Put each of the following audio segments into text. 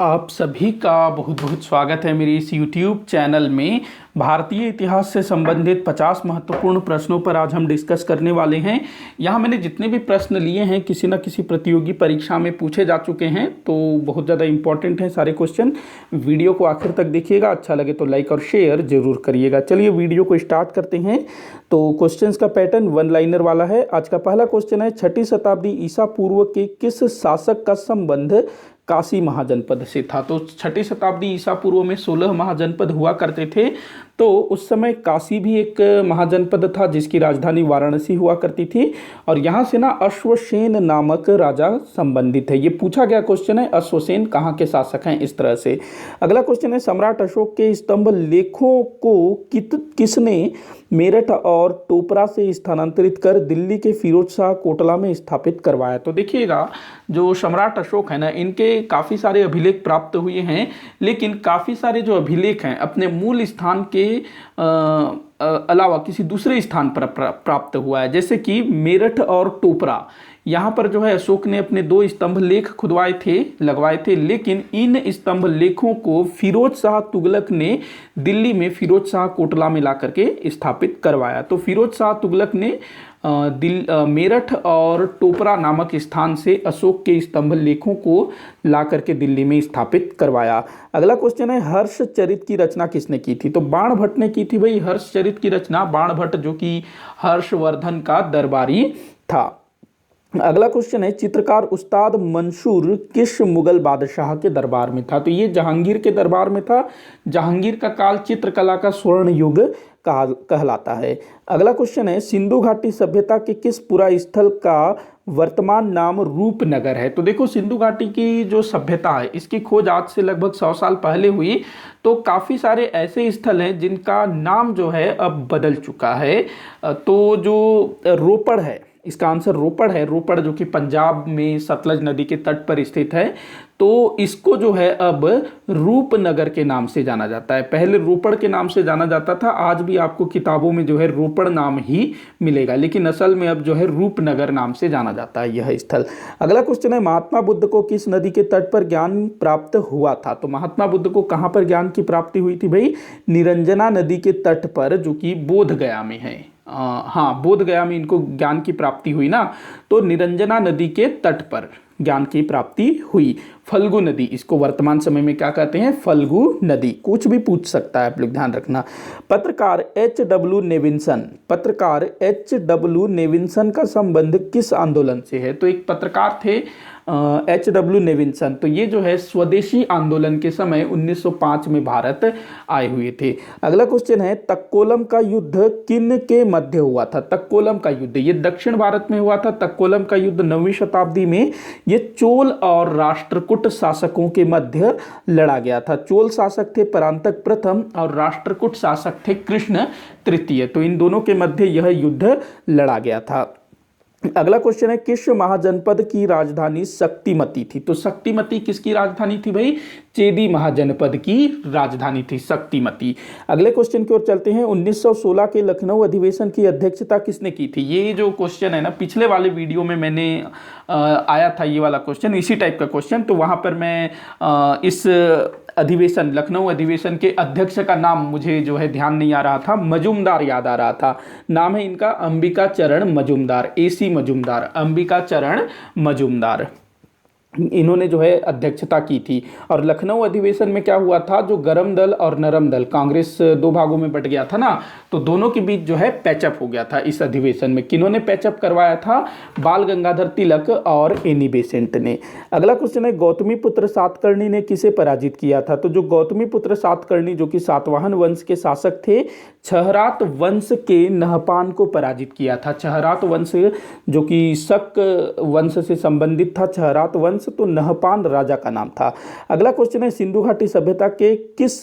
आप सभी का बहुत बहुत स्वागत है मेरे इस YouTube चैनल में। भारतीय इतिहास से संबंधित 50 महत्वपूर्ण प्रश्नों पर आज हम डिस्कस करने वाले हैं। यहाँ मैंने जितने भी प्रश्न लिए हैं किसी न किसी प्रतियोगी परीक्षा में पूछे जा चुके हैं, तो बहुत ज़्यादा इंपॉर्टेंट हैं सारे क्वेश्चन। वीडियो को आखिर तक देखिएगा, अच्छा लगे तो लाइक और शेयर जरूर करिएगा। चलिए वीडियो को स्टार्ट करते हैं। तो क्वेश्चंस का पैटर्न वन लाइनर वाला है। आज का पहला क्वेश्चन है, 6ठी शताब्दी ईसा पूर्व के किस शासक का संबंध काशी महाजनपद से था। तो 6ठी शताब्दी ईसा पूर्व में 16 महाजनपद हुआ करते थे। तो उस समय काशी भी एक महाजनपद था जिसकी राजधानी वाराणसी हुआ करती थी, और यहाँ से ना अश्वसेन नामक राजा संबंधित है। ये पूछा गया क्वेश्चन है, अश्वसेन कहाँ के शासक हैं, इस तरह से। अगला क्वेश्चन है, सम्राट अशोक के स्तंभ लेखों को किसने मेरठ और टोपरा से स्थानांतरित कर दिल्ली के फिरोज शाह कोटला में स्थापित करवाया। तो देखिएगा, जो सम्राट अशोक है ना, इनके काफ़ी सारे अभिलेख प्राप्त हुए हैं, लेकिन काफ़ी सारे जो अभिलेख हैं अपने मूल स्थान के अलावा किसी दूसरे स्थान पर प्राप्त हुआ है। जैसे कि मेरठ और टोपरा, यहाँ पर जो है अशोक ने अपने 2 स्तंभ लेख लगवाए थे, लेकिन इन स्तंभ लेखों को फिरोज शाह तुगलक ने दिल्ली में फिरोज शाह कोटला में ला करके स्थापित करवाया। तो फिरोज शाह तुगलक ने मेरठ और टोपरा नामक स्थान से अशोक के स्तंभ लेखों को ला करके दिल्ली में स्थापित करवाया। अगला क्वेश्चन है, हर्षचरित की रचना किसने की थी। तो बाणभट्ट ने की थी भाई हर्षचरित की रचना। बाणभट्ट जो कि हर्षवर्धन का दरबारी था। अगला क्वेश्चन है, चित्रकार उस्ताद मंसूर किस मुगल बादशाह के दरबार में था। तो ये जहांगीर के दरबार में था। जहांगीर का काल चित्रकला का स्वर्ण युग कहलाता है। अगला क्वेश्चन है, सिंधु घाटी सभ्यता के किस पुरा स्थल का वर्तमान नाम रूपनगर है। तो देखो, सिंधु घाटी की जो सभ्यता है इसकी खोज आज से लगभग 100 साल पहले हुई। तो काफ़ी सारे ऐसे स्थल हैं जिनका नाम जो है अब बदल चुका है। तो जो रोपड़ है, इसका आंसर रोपड़ है। रोपड़ जो कि पंजाब में सतलज नदी के तट पर स्थित है, तो इसको जो है अब रूपनगर के नाम से जाना जाता है। पहले रोपड़ के नाम से जाना जाता था, आज भी आपको किताबों में जो है रोपड़ नाम ही मिलेगा, लेकिन असल में अब जो है रूपनगर नाम से जाना जाता है यह स्थल। अगला क्वेश्चन है, महात्मा बुद्ध को किस नदी के तट पर ज्ञान प्राप्त हुआ था। तो महात्मा बुद्ध को कहाँ पर ज्ञान की प्राप्ति हुई थी भाई, निरंजना नदी के तट पर, जो कि बोधगया में है। हाँ, बोधगया में इनको ज्ञान की प्राप्ति हुई ना। तो निरंजना नदी के तट पर ज्ञान की प्राप्ति हुई। फल्गु नदी, इसको वर्तमान समय में क्या कहते हैं, फल्गु नदी। कुछ भी पूछ सकता है, आप लोग ध्यान रखना। पत्रकार एच डब्ल्यू नेविन्सन का संबंध किस आंदोलन से है। तो एक पत्रकार थे H.W. नेविन्सन, तो ये जो है स्वदेशी आंदोलन के समय 1905 में भारत आए हुए थे। अगला क्वेश्चन है, तक्कोलम का युद्ध किन के मध्य हुआ था। तक्कोलम का युद्ध ये दक्षिण भारत में हुआ था। तक्कोलम का युद्ध 9वीं शताब्दी में ये चोल और राष्ट्रकूट शासकों के मध्य लड़ा गया था। चोल शासक थे परांतक प्रथम और राष्ट्रकूट शासक थे कृष्ण तृतीय। तो इन दोनों के मध्य यह युद्ध लड़ा गया था। अगला क्वेश्चन है, किस महाजनपद की राजधानी शक्तिमती थी। तो शक्तिमती किसकी राजधानी थी भाई, चेदी महाजनपद की राजधानी थी शक्तिमती। अगले क्वेश्चन की ओर चलते हैं, 1916 के लखनऊ अधिवेशन की अध्यक्षता किसने की थी। ये जो क्वेश्चन है ना, पिछले वाले वीडियो में मैंने आया था ये वाला क्वेश्चन, इसी टाइप का क्वेश्चन। तो वहां पर मैं इस अधिवेशन, लखनऊ अधिवेशन के अध्यक्ष का नाम मुझे जो है ध्यान नहीं आ रहा था, मजूमदार याद आ रहा था। नाम है इनका अंबिका चरण मजूमदार, AC मजूमदार, अंबिका चरण मजूमदार। इन्होंने जो है अध्यक्षता की थी। और लखनऊ अधिवेशन में क्या हुआ था, जो गरम दल और नरम दल, कांग्रेस 2 भागों में बट गया था ना, तो दोनों के बीच जो है पैचअप हो गया था इस अधिवेशन में। किन्होंने पैचअप करवाया था, बाल गंगाधर तिलक और एनी बेसेंट ने। अगला क्वेश्चन है, गौतमी पुत्र सातकर्णी ने किसे पराजित किया था। तो जो गौतमी पुत्र सातकर्णी जो कि सातवाहन वंश के शासक थे, छहरात वंश के नहपान को पराजित किया था। छहरात वंश जो कि शक वंश से संबंधित था, छहरात वंश, तो नहपान राजा का नाम था। अगला क्वेश्चन है, सिंधु घाटी सभ्यता के किस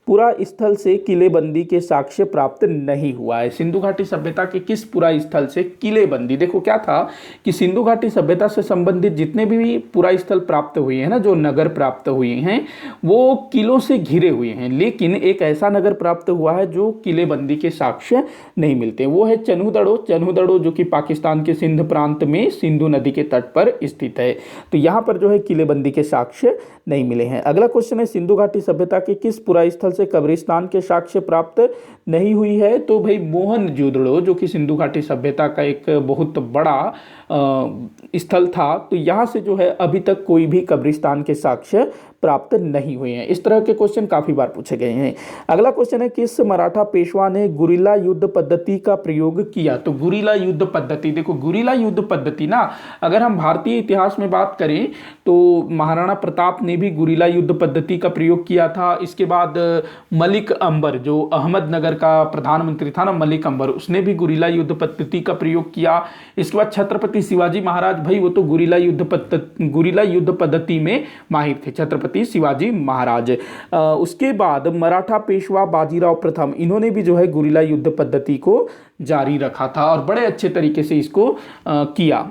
पुरा स्थल से किलेबंदी के साक्ष्य प्राप्त नहीं हुआ है। सिंधु घाटी सभ्यता के किस पुरा स्थल से किलेबंदी, देखो क्या था कि सिंधु घाटी सभ्यता से संबंधित जितने भी पुरा स्थल प्राप्त हुए हैं ना, जो नगर प्राप्त हुए हैं वो किलों से घिरे हुए हैं, लेकिन एक ऐसा नगर प्राप्त हुआ है जो किलेबंदी के साक्ष्य नहीं मिलते, वो है चन्हुदड़ो। चन्हुदड़ो जो कि पाकिस्तान के सिंध प्रांत में सिंधु नदी के तट पर स्थित है। तो यहाँ पर जो है किलेबंदी के साक्ष्य नहीं मिले हैं। अगला क्वेश्चन है सिंधु घाटी सभ्यता के किस पुरा स्थल से कब्रिस्तान के साक्ष्य प्राप्त नहीं हुई है। तो भाई मोहनजोदड़ो जो कि सिंधु घाटी सभ्यता का एक बहुत बड़ा स्थल था, तो यहाँ से जो है अभी तक कोई भी कब्रिस्तान के साक्ष्य प्राप्त नहीं हुए हैं। इस तरह के क्वेश्चन काफी बार पूछे गए हैं। अगला क्वेश्चन है किस मराठा पेशवा ने गुरिल्ला युद्ध पद्धति का प्रयोग किया। तो गुरिल्ला युद्ध पद्धति, देखो गुरिल्ला युद्ध पद्धति ना, अगर हम भारतीय इतिहास में बात करें तो महाराणा प्रताप ने भी गुरिल्ला युद्ध पद्धति का प्रयोग किया था। इसके बाद मलिक अंबर जो अहमदनगर का प्रधानमंत्री था ना, मलिक अंबर, उसने भी गुरिल्ला युद्ध पद्धति का प्रयोग किया। इसके बाद छत्रपति शिवाजी महाराज, भाई वो तो गुरिल्ला युद्ध पद्धति में माहिर थे, छत्रपति शिवाजी महाराज। उसके बाद मराठा पेशवा बाजीराव प्रथम, इन्होंने भी जो है गुरिल्ला युद्ध पद्धति को जारी रखा था और बड़े अच्छे तरीके से इसको किया।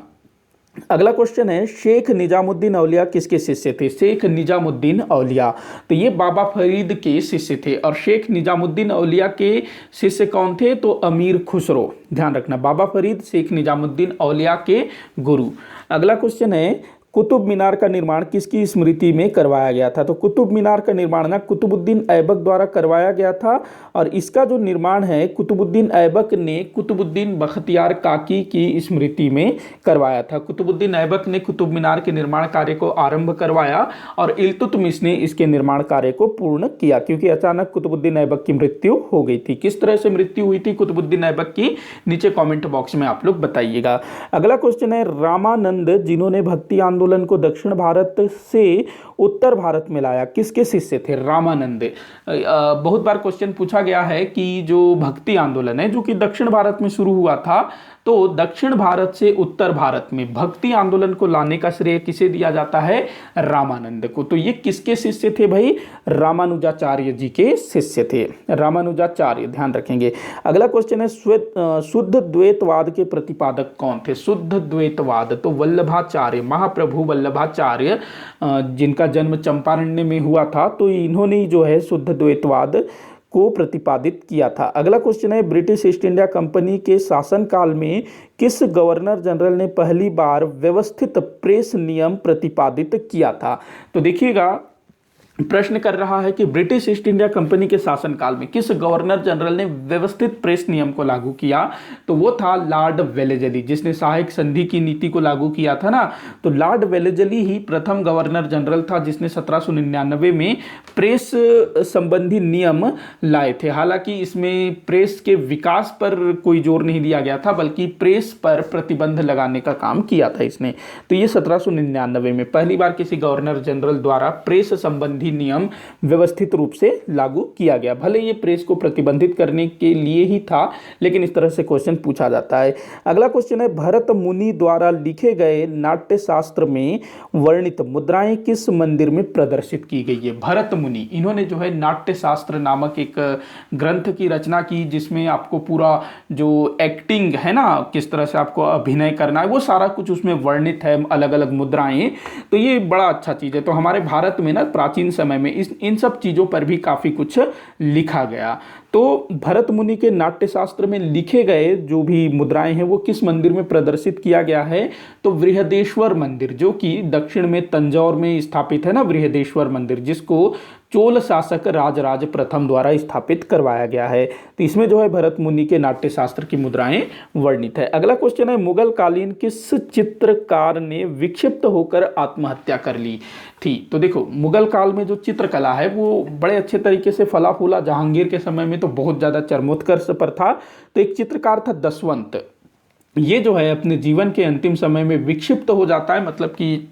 अगला क्वेश्चन है शेख निजामुद्दीन औलिया किसके शिष्य थे। शेख निजामुद्दीन औलिया, तो ये बाबा फरीद के शिष्य थे। और शेख निजामुद्दीन औलिया के शिष्य कौन थे, तो अमीर खुसरो, ध्यान रखना, बाबा फरीद शेख निजामुद्दीन औलिया के गुरु। अगला क्वेश्चन है कुतुब मीनार का निर्माण किसकी स्मृति में करवाया गया था। तो कुतुब मीनार का निर्माण ना कुतुबुद्दीन ऐबक द्वारा करवाया गया था और इसका जो निर्माण है कुतुबुद्दीन ऐबक ने कुतुबुद्दीन बख्तियार काकी की स्मृति में करवाया था। कुतुबुद्दीन ऐबक ने कुतुब मीनार के निर्माण कार्य को आरंभ करवाया और इल्तुतमिश ने इसके निर्माण कार्य को पूर्ण किया, क्योंकि अचानक कुतुबुद्दीन ऐबक की मृत्यु हो गई थी। किस तरह से मृत्यु हुई थी कुतुबुद्दीन ऐबक की, नीचे कॉमेंट बॉक्स में आप लोग बताइएगा। अगला क्वेश्चन है रामानंद जिन्होंने भक्ति आंदोलन को दक्षिण भारत से उत्तर भारत में लाया, किसके शिष्य थे। रामानंद। बहुत बार क्वेश्चन पूछा गया है कि जो भक्ति आंदोलन है जो कि दक्षिण भारत में शुरू हुआ था, तो दक्षिण भारत से उत्तर भारत में भक्ति आंदोलन को लाने का श्रेय किसे दिया जाता है, रामानंद को। तो ये किसके शिष्य थे भाई, रामानुजाचार्य जी के शिष्य थे, रामानुजाचार्य, ध्यान रखेंगे। अगला क्वेश्चन है शुद्ध द्वैतवाद के प्रतिपादक कौन थे। शुद्ध द्वैतवाद, तो वल्लभाचार्य, महाप्रभु वल्लभाचार्य, जिनका जन्म चंपारण्य में हुआ था, तो इन्होंने ही जो है शुद्ध द्वैतवाद को प्रतिपादित किया था। अगला क्वेश्चन है ब्रिटिश ईस्ट इंडिया कंपनी के शासनकाल में किस गवर्नर जनरल ने पहली बार व्यवस्थित प्रेस नियम प्रतिपादित किया था। तो देखिएगा प्रश्न कर रहा है कि ब्रिटिश ईस्ट इंडिया कंपनी के शासनकाल में किस गवर्नर जनरल ने व्यवस्थित प्रेस नियम को लागू किया। तो वो था लॉर्ड वेलेजली, जिसने सहायक संधि की नीति को लागू किया था ना। तो लॉर्ड वेलेजली ही प्रथम गवर्नर जनरल था जिसने 1799 में प्रेस संबंधी नियम लाए थे। हालांकि इसमें प्रेस के विकास पर कोई जोर नहीं दिया गया था, बल्कि प्रेस पर प्रतिबंध लगाने का काम किया था इसने। तो ये 1799 में पहली बार किसी गवर्नर जनरल द्वारा प्रेस संबंधी नियम व्यवस्थित रूप से लागू किया गया। भले ये प्रेस को प्रतिबंधित करने के लिए ही था, लेकिन इस तरह से क्वेश्चन पूछा जाता है। अगला क्वेश्चन है भरत मुनि द्वारा लिखे गए नाट्य शास्त्र में वर्णित मुद्राएं किस मंदिर में प्रदर्शित की गई है। भरत मुनि, इन्होंने जो है नाट्य शास्त्र नामक एक ग्रंथ की रचना की, जिसमें आपको पूरा जो एक्टिंग है ना, किस तरह से आपको अभिनय करना है, वो सारा कुछ उसमें वर्णित है, अलग अलग मुद्राएं। तो ये बड़ा अच्छा चीज है। तो हमारे भारत में ना प्राचीन समय में इन सब चीजों पर भी काफी कुछ लिखा गया। तो भरत मुनि के नाट्य शास्त्र में लिखे गए जो भी मुद्राएं हैं वो किस मंदिर में प्रदर्शित किया गया है। तो बृहदेश्वर मंदिर, जो कि दक्षिण में तंजौर में स्थापित है ना, बृहदेश्वर मंदिर, जिसको चोल शासक राजराज प्रथम द्वारा स्थापित करवाया गया है। तो इसमें जो है भरत मुनि के नाट्य शास्त्र की मुद्राएं वर्णित है। अगला क्वेश्चन है मुगल कालीन किस चित्रकार ने विक्षिप्त होकर आत्महत्या कर ली थी। तो देखो मुगल काल में जो चित्रकला है वो बड़े अच्छे तरीके से फला फूला। जहांगीर के समय में तो बहुत ज्यादा चरमोत्कर्ष पर था। तो एक चित्रकार था दसवंत, ये जो है अपने जीवन के अंतिम समय में विक्षिप्त हो जाता है, मतलब कि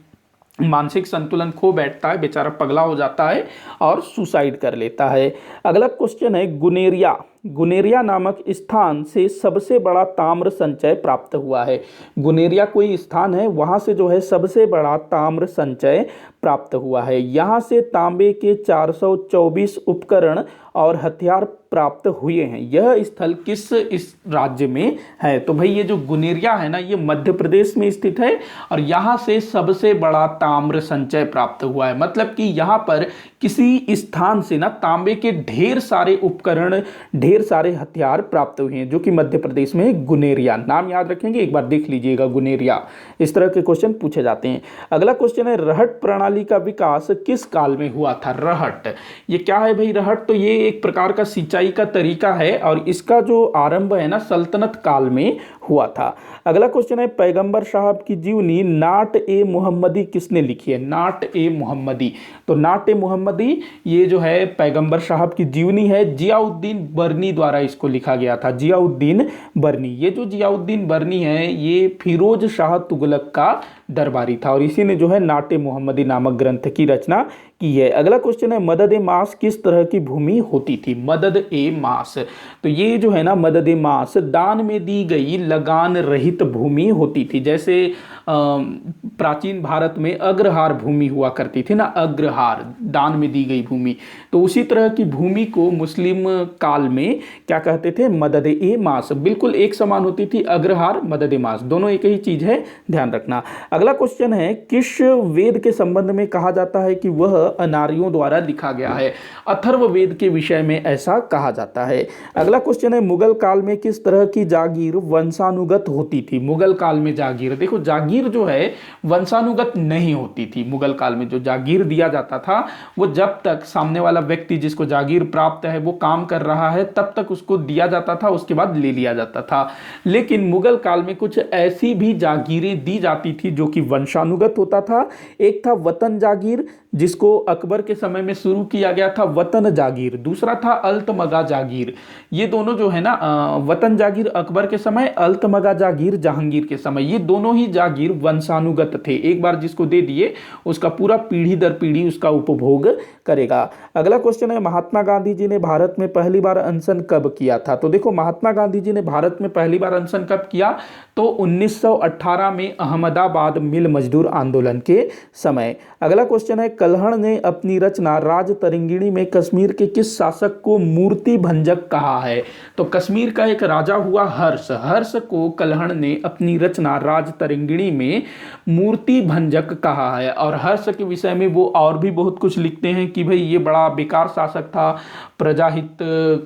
मानसिक संतुलन खो बैठता है, बेचारा पगला हो जाता है और सुसाइड कर लेता है। अगला क्वेश्चन है गुनेरिया गुनेरिया नामक स्थान से सबसे बड़ा ताम्र संचय प्राप्त हुआ है? गुनेरिया कोई स्थान है, वहां से जो है सबसे बड़ा ताम्र संचय प्राप्त हुआ है। यहाँ से तांबे के 424 उपकरण और हथियार प्राप्त हुए हैं। यह स्थल किस इस राज्य में है? तो भाई ये जो गुनेरिया है ना, ये मध्य प्रदेश में स्थित है और यहाँ से सबसे बड़ा ताम्र संचय प्राप्त हुआ है। मतलब कि यहाँ पर किसी स्थान से ना तांबे के ढेर सारे उपकरण, ढेर सारे हथियार प्राप्त हुए हैं, जो कि मध्य प्रदेश में है। गुनेरिया नाम याद रखेंगे, एक बार देख लीजिएगा गुनेरिया। इस तरह के क्वेश्चन पूछे जाते हैं। अगला क्वेश्चन है, रहट प्रणाली का विकास किस काल में हुआ था? रहट, ये क्या है भाई? रहट तो ये एक प्रकार का सिंचाई का तरीका है और इसका जो आरंभ है ना सल्तनत काल में हुआ था। अगला क्वेश्चन है, पैगंबर साहब की जीवनी नाट ए मोहम्मदी किसने लिखी है? नाट ए मोहम्मदी, तो नाट ए मोहम्मदी ये जो है पैगंबर साहब की जीवनी है, जियाउद्दीन बरनी द्वारा इसको लिखा गया था। जियाउद्दीन बरनी, ये जो जियाउद्दीन बरनी है ये फिरोज शाह तुगलक का दरबारी था और इसी ने जो है नाट ए मोहम्मदी नामक ग्रंथ की रचना की है। अगला क्वेश्चन है, मदद ए मास किस तरह की भूमि होती थी? मदद ए मास, तो ये जो है ना मदद ए मास दान में दी गई लगान रहित भूमि होती थी। जैसे प्राचीन भारत में अग्रहार भूमि हुआ करती थी ना, अग्रहार दान में दी गई भूमि, तो उसी तरह की भूमि को मुस्लिम काल में क्या कहते थे? मदद ए मास। बिल्कुल एक समान होती थी, अग्रहार मदद ए मास, दोनों एक ही चीज है, ध्यान रखना। अगला क्वेश्चन है, किस वेद के संबंध में कहा जाता है कि वह अनार्यों द्वारा लिखा गया है? अथर्व वेद के विषय में ऐसा कहा जाता है। अगला क्वेश्चन है, मुगल काल में किस तरह की जागीर वंशानुगत होती थी? मुगल काल में जागीर, देखो जागीर जो है वंशानुगत नहीं होती थी। मुगल काल में जो जागीर दिया जाता था वो जब तक सामने वाला व्यक्ति जिसको जागीर प्राप्त है वो काम कर रहा है तब तक उसको दिया जाता था, उसके बाद ले लिया जाता था। लेकिन मुगल काल में कुछ ऐसी भी जागीरें दी जाती थी जो कि वंशानुगत होता था। एक था वतन जागीर, जिसको अकबर के समय में शुरू किया गया था, वतन जागीर। दूसरा था अल्तमगा जागीर। ये दोनों जो है ना, वतन जागीर अकबर के समय, अल्तमगा जागीर जहांगीर के समय, ये दोनों ही जागीर वंशानुगत थे। एक बार जिसको दे दिए उसका पूरा पीढ़ी दर पीढ़ी उसका उपभोग करेगा। अगला क्वेश्चन है, महात्मा गांधी जी ने भारत में पहली बार अनशन कब किया था? तो देखो महात्मा गांधी जी ने भारत में पहली बार अनशन कब किया? तो 1918 में अहमदाबाद मिल मजदूर आंदोलन के समय। अगला क्वेश्चन है, कल्हण ने अपनी रचना राज तरिंगिणी में कश्मीर के किस शासक को मूर्ति भंजक कहा है? तो कश्मीर का एक राजा हुआ हर्ष, हर्ष को कल्हण ने अपनी रचना राज तरिंगिणी में मूर्ति भंजक कहा है। और हर्ष के विषय में वो और भी बहुत कुछ लिखते हैं कि भाई ये बड़ा बेकार शासक था, प्रजाहित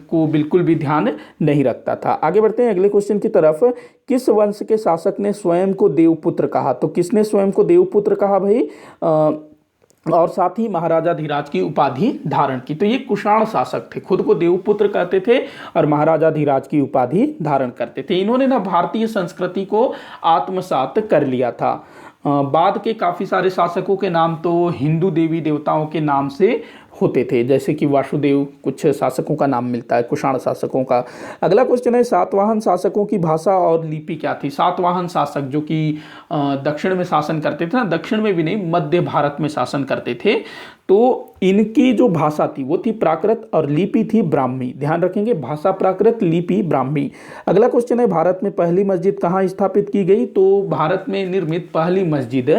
को बिल्कुल भी ध्यान नहीं रखता था। आगे बढ़ते हैं अगले क्वेश्चन की तरफ। किस वंश के शासक ने स्वयं को देवपुत्र कहा? तो किसने स्वयं को देवपुत्र कहा भाई? और साथ ही महाराजा धीराज की उपाधि धारण की। तो ये कुषाण शासक थे, खुद को देवपुत्र कहते थे और महाराजा धीराज की उपाधि धारण करते थे। इन्होंने ना भारतीय संस्कृति को आत्मसात कर लिया था। बाद के काफी सारे शासकों के नाम तो हिंदू देवी देवताओं के नाम से होते थे, जैसे कि वासुदेव, कुछ शासकों का नाम मिलता है कुषाण शासकों का। अगला क्वेश्चन है, सातवाहन शासकों की भाषा और लिपि क्या थी? सातवाहन शासक जो कि दक्षिण में शासन करते थे ना, दक्षिण में भी नहीं मध्य भारत में शासन करते थे, तो इनकी जो भाषा थी वो थी प्राकृत और लिपि थी ब्राह्मी। ध्यान रखेंगे, भाषा प्राकृत, लिपि ब्राह्मी। अगला क्वेश्चन है, भारत में पहली मस्जिद कहाँ स्थापित की गई? तो भारत में निर्मित पहली मस्जिद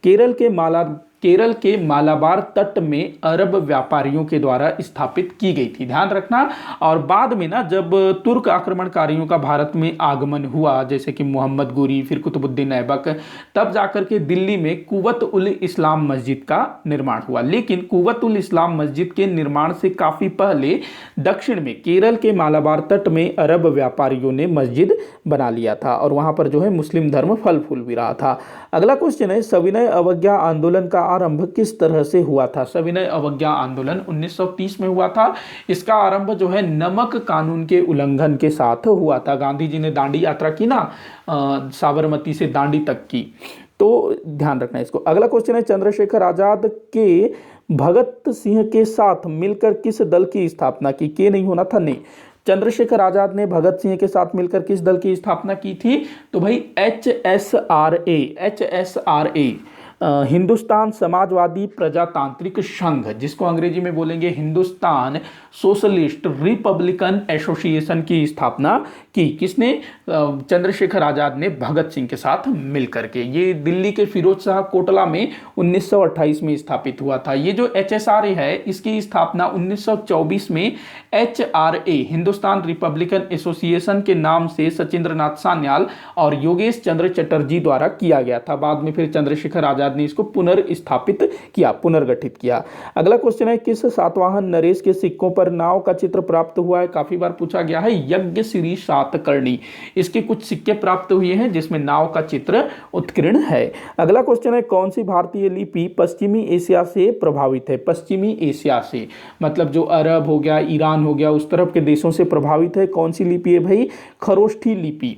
केरल के मालाबार तट में अरब व्यापारियों के द्वारा स्थापित की गई थी। ध्यान रखना। और बाद में ना जब तुर्क आक्रमणकारियों का भारत में आगमन हुआ, जैसे कि मोहम्मद गोरी, फिर कुतुबुद्दीन ऐबक, तब जाकर के दिल्ली में कुव्वत उल इस्लाम मस्जिद का निर्माण हुआ। लेकिन कुव्वत उल इस्लाम मस्जिद के निर्माण से काफी पहले दक्षिण में केरल के मालाबार तट में अरब व्यापारियों ने मस्जिद बना लिया था और वहां पर जो है मुस्लिम धर्म फल फूल भी रहा था। अगला क्वेश्चन है, सविनय अवज्ञा आंदोलन का आरंभ किस तरह से हुआ था? सविनय अवज्ञा आंदोलन 1930 में हुआ था। इसका आरंभ जो है नमक कानून के उल्लंघन के साथ हुआ था। गांधी जी ने दांडी यात्रा की ना, साबरमती से दांडी तक की, तो ध्यान रखना इसको। अगला क्वेश्चन है, चंद्रशेखर आजाद के भगत सिंह के साथ मिलकर किस दल की स्थापना की? के नहीं होना था, नहीं। चंद्रशेखर आजाद ने भगत सिंह के साथ मिलकर किस दल की स्थापना की थी? तो भाई HSRA, हिंदुस्तान समाजवादी प्रजातांत्रिक संघ, जिसको अंग्रेजी में बोलेंगे हिंदुस्तान सोशलिस्ट रिपब्लिकन एसोसिएशन की स्थापना की किसने? चंद्रशेखर आजाद ने भगत सिंह के साथ मिलकर के। ये दिल्ली के फिरोज शाह कोटला में 1928 में स्थापित हुआ था। ये जो HSRA है इसकी स्थापना 1924 में HRA हिंदुस्तान रिपब्लिकन एसोसिएशन के नाम से सचिंद्र नाथ सान्याल और योगेश चंद्र चटर्जी द्वारा किया गया था। बाद में फिर चंद्रशेखर आजाद ने इसको पुनर्स्थापित किया, पुनर्गठित किया। अगला क्वेश्चन है, किस सातवाहन नरेश के सिक्कों पर नाव का चित्र प्राप्त हुआ है? काफी बार पूछा गया है, यज्ञ श्री सातकर्णी, इसके कुछ सिक्के प्राप्त हुए हैं जिसमें नाव का चित्र उत्कीर्ण है। अगला क्वेश्चन है, कौन सी भारतीय लिपि पश्चिमी एशिया से प्रभावित है? पश्चिमी एशिया से मतलब जो अरब हो गया, ईरान हो गया, उस तरफ के देशों से प्रभावित है। कौन सी लिपि है भाई? खरोष्ठी लिपि।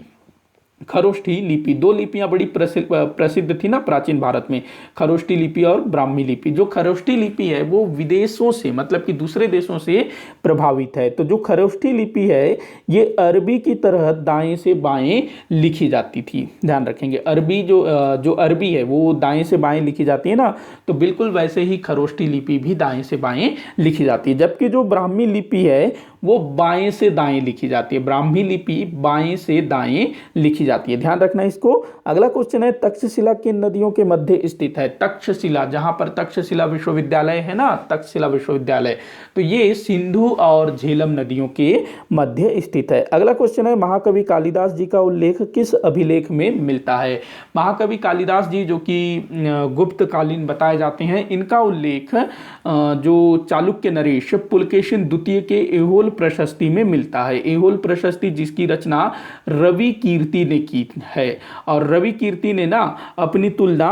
खरोष्ठी लिपि, दो लिपियां बड़ी प्रसिद्ध थी ना प्राचीन भारत में, खरोष्ठी लिपि और ब्राह्मी लिपि। जो खरोष्ठी लिपि है वो विदेशों से मतलब कि दूसरे देशों से प्रभावित है। तो जो खरोष्ठी लिपि है ये अरबी की तरह दाएं से बाएं लिखी जाती थी, ध्यान रखेंगे। अरबी जो अरबी है वो दाएं से बाएं लिखी जाती है ना, तो बिल्कुल वैसे ही खरोष्ठी लिपि भी दाएं से बाएं लिखी जाती है। जबकि जो ब्राह्मी लिपि है वो बाएं से दाएं लिखी जाती है। ब्राह्मी लिपि बाएं से दाएं लिखी जाती है, ध्यान रखना इसको। अगला क्वेश्चन है, तक्षशिला किन नदियों के मध्य स्थित है? तक्षशिला, जहां पर तक्षशिला विश्वविद्यालय है ना, तक्षशिला विश्वविद्यालय, तो ये सिंधु और झेलम नदियों के मध्य स्थित है। अगला क्वेश्चन है, महाकवि कालिदास जी का उल्लेख किस अभिलेख में मिलता है? महाकवि कालिदास जी जो कि गुप्तकालीन बताए जाते हैं, इनका उल्लेख जो चालुक्य नरेश पुलकेशिन द्वितीय के एहोल प्रशस्ति में मिलता है। एहोल प्रशस्ति जिसकी रचना रवि कीर्ति ने की है, और रवि कीर्ति ने ना अपनी तुलना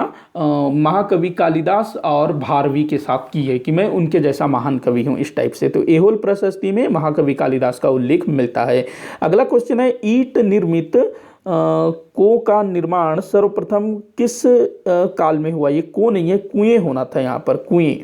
महाकवि कालिदास और भारवी के साथ की है कि मैं उनके जैसा महान कवि हूं, इस टाइप से। तो एहोल प्रशस्ति में महाकवि कालिदास का उल्लेख मिलता है। अगला क्वेश्चन है, ईंट निर्मित को का निर्माण सर्वप्रथम किस काल में हुआ? ये को नहीं है, कुएं होना था यहाँ पर, कुएं।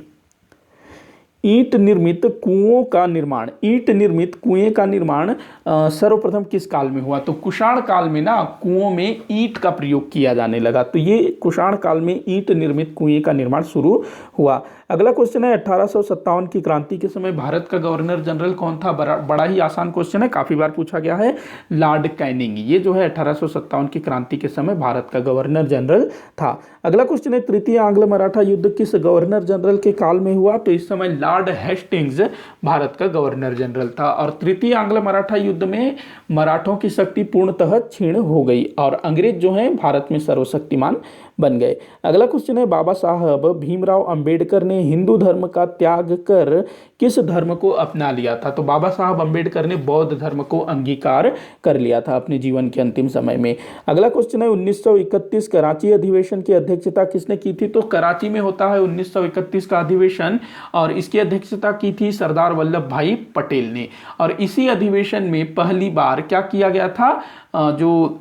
ईंट निर्मित कुओं का निर्माण, ईंट निर्मित कुएं का निर्माण सर्वप्रथम किस काल में हुआ? तो कुषाण काल में ना कुओं में ईंट का प्रयोग किया जाने लगा, तो ये कुषाण काल में ईंट निर्मित कुएं का निर्माण शुरू हुआ। अगला क्वेश्चन है, 1857 की क्रांति के समय भारत का गवर्नर जनरल कौन था? बड़ा ही आसान क्वेश्चन है, काफी बार पूछा गया है, लॉर्ड कैनिंग। ये जो है 1857 की क्रांति के समय भारत का गवर्नर जनरल था। अगला क्वेश्चन है, तृतीय आंग्ल मराठा युद्ध किस गवर्नर जनरल के काल में हुआ? तो इस समय लॉर्ड हेस्टिंग्स भारत का गवर्नर जनरल था, और तृतीय आंग्ल मराठा युद्ध में मराठों की शक्ति पूर्णतः क्षीण हो गई और अंग्रेज जो है भारत में सर्वशक्तिमान बन गए। अगला क्वेश्चन है, बाबा साहब भीमराव अंबेडकर ने हिंदू धर्म का त्याग कर किस धर्म को अपना लिया था? तो बाबा साहब अंबेडकर ने बौद्ध धर्म को अंगीकार कर लिया था अपने जीवन के अंतिम समय में। अगला क्वेश्चन है, 1931 कराची अधिवेशन की अध्यक्षता किसने की थी? तो कराची में होता है 1931 का अधिवेशन, और इसकी अध्यक्षता की थी सरदार वल्लभ भाई पटेल ने। और इसी अधिवेशन में पहली बार क्या किया गया था? जो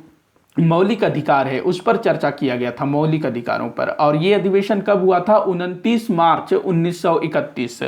मौलिक अधिकार है उस पर चर्चा किया गया था, मौलिक अधिकारों पर। और ये अधिवेशन कब हुआ था? 29 मार्च 1931।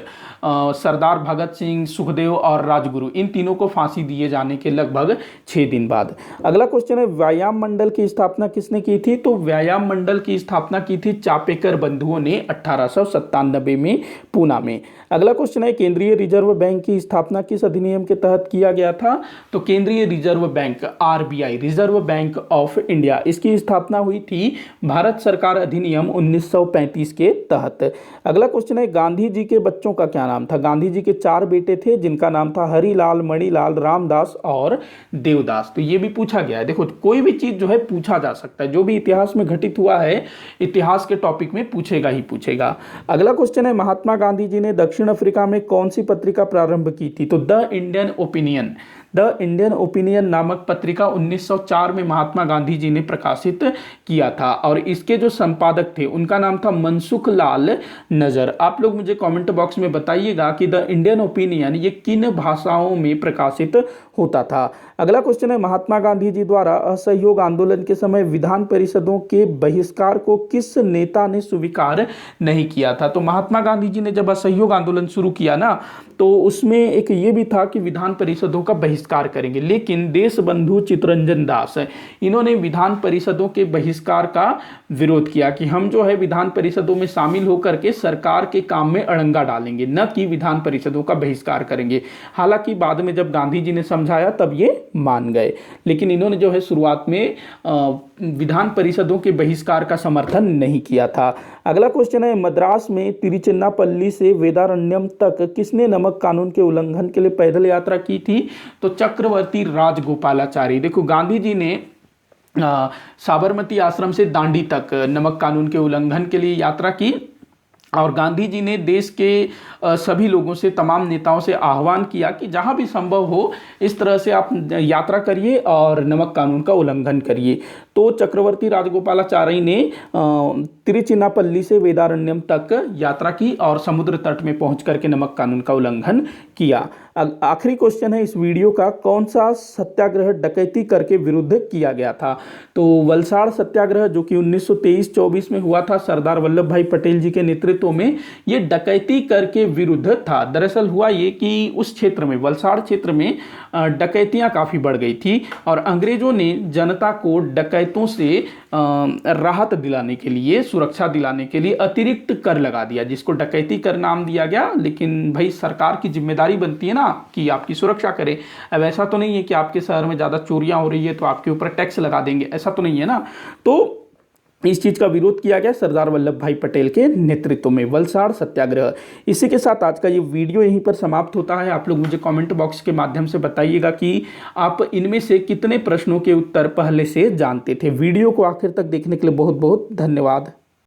सरदार भगत सिंह, सुखदेव और राजगुरु, इन तीनों को फांसी दिए जाने के लगभग 6 दिन बाद। अगला क्वेश्चन है, व्यायाम मंडल की स्थापना किसने की थी? तो व्यायाम मंडल की स्थापना की थी चापेकर बंधुओं ने 1897 में पूना में। अगला क्वेश्चन है, केंद्रीय रिजर्व बैंक की स्थापना किस अधिनियम के तहत किया गया था? तो केंद्रीय reserve bank RBI, reserve bank of India, इसकी स्थापना हुई थी भारत सरकार अधिनियम 1935 के तहत। अगला क्वेश्चन है, गांधी जी के बच्चों का क्या नाम था? गांधी जी के 4 बेटे थे जिनका नाम था हरिलाल, मणिलाल, रामदास और देवदास। तो ये भी पूछा गया है। देखो, कोई भी चीज जो है पूछा जा सकता है, जो भी इतिहास में घटित हुआ है इतिहास के टॉपिक में पूछेगा ही पूछेगा। अगला क्वेश्चन है, महात्मा गांधी जी ने दक्षिण अफ्रीका में कौन सी पत्रिका प्रारंभ की थी? तो the Indian opinion, the Indian opinion नामक पत्रिका 1904 में महात्मा गांधी जी ने प्रकाशित किया था, और इसके जो संपादक थे उनका नाम था मनसुख लाल नजर। आप लोग मुझे कमेंट बॉक्स में बताइएगा कि द इंडियन ओपिनियन ये किन भाषाओं में प्रकाशित होता था। अगला क्वेश्चन है, महात्मा गांधी जी द्वारा असहयोग आंदोलन के समय विधान परिषदों के बहिष्कार को किस नेता ने स्वीकार नहीं किया था? तो महात्मा गांधी जी ने जब असहयोग आंदोलन शुरू किया ना, तो उसमें एक ये भी था कि विधान परिषदों का बहिष्कार बहिष्कार करेंगे। लेकिन देशबंधु चित्तरंजन दास इन्होंने विधान परिषदों के बहिष्कार का विरोध किया कि हम जो है विधान परिषदों में शामिल होकर के सरकार के काम में अड़ंगा डालेंगे, न कि विधान परिषदों का बहिष्कार करेंगे। हालांकि बाद में जब गांधी जी ने समझाया तब ये मान गए, लेकिन इन्होंने जो है शुरुआत में विधान परिषदों के बहिष्कार का समर्थन नहीं किया था। अगला क्वेश्चन है, मद्रास में तिरुचिन्नापल्ली से वेदारण्यम तक किसने नमक कानून के उल्लंघन के लिए पैदल यात्रा की थी? तो चक्रवर्ती राजगोपालाचारी। देखो, गांधी जी ने साबरमती आश्रम से दांडी तक नमक कानून के उल्लंघन के लिए यात्रा की और गांधी जी ने देश के सभी लोगों से, तमाम नेताओं से आह्वान किया कि जहां भी संभव हो इस तरह से आप यात्रा करिए और नमक कानून का उल्लंघन करिए। तो चक्रवर्ती राजगोपालाचारी ने तिरुचिन्नापल्ली से वेदारण्यम तक यात्रा की और समुद्र तट में पहुंच करके नमक कानून का उल्लंघन किया। आखिरी क्वेश्चन है इस वीडियो का, कौन सा सत्याग्रह डकैती करके विरुद्ध किया गया था? तो वलसाड़ सत्याग्रह जो कि 1923-24 में हुआ था, सरदार वल्लभ भाई पटेल जी के नेतृत्व में, ये डकैती करके विरुद्ध था। दरअसल हुआ ये कि उस क्षेत्र में, वलसाड़ क्षेत्र में डकैतियां काफ़ी बढ़ गई थी और अंग्रेजों ने जनता को डकैतों से राहत दिलाने के लिए, सुरक्षा दिलाने के लिए अतिरिक्त कर लगा दिया, जिसको डकैती कर नाम दिया गया। लेकिन भाई सरकार की जिम्मेदारी बनती है ना कि आपकी सुरक्षा करे। अब ऐसा तो नहीं है कि आपके शहर में ज़्यादा चोरियां हो रही है तो आपके ऊपर टैक्स लगा देंगे, ऐसा तो नहीं है ना। तो इस चीज का विरोध किया गया सरदार वल्लभ भाई पटेल के नेतृत्व में, वलसाड़ सत्याग्रह। इसी के साथ आज का ये वीडियो यहीं पर समाप्त होता है। आप लोग मुझे कमेंट बॉक्स के माध्यम से बताइएगा कि आप इनमें से कितने प्रश्नों के उत्तर पहले से जानते थे। वीडियो को आखिर तक देखने के लिए बहुत बहुत धन्यवाद।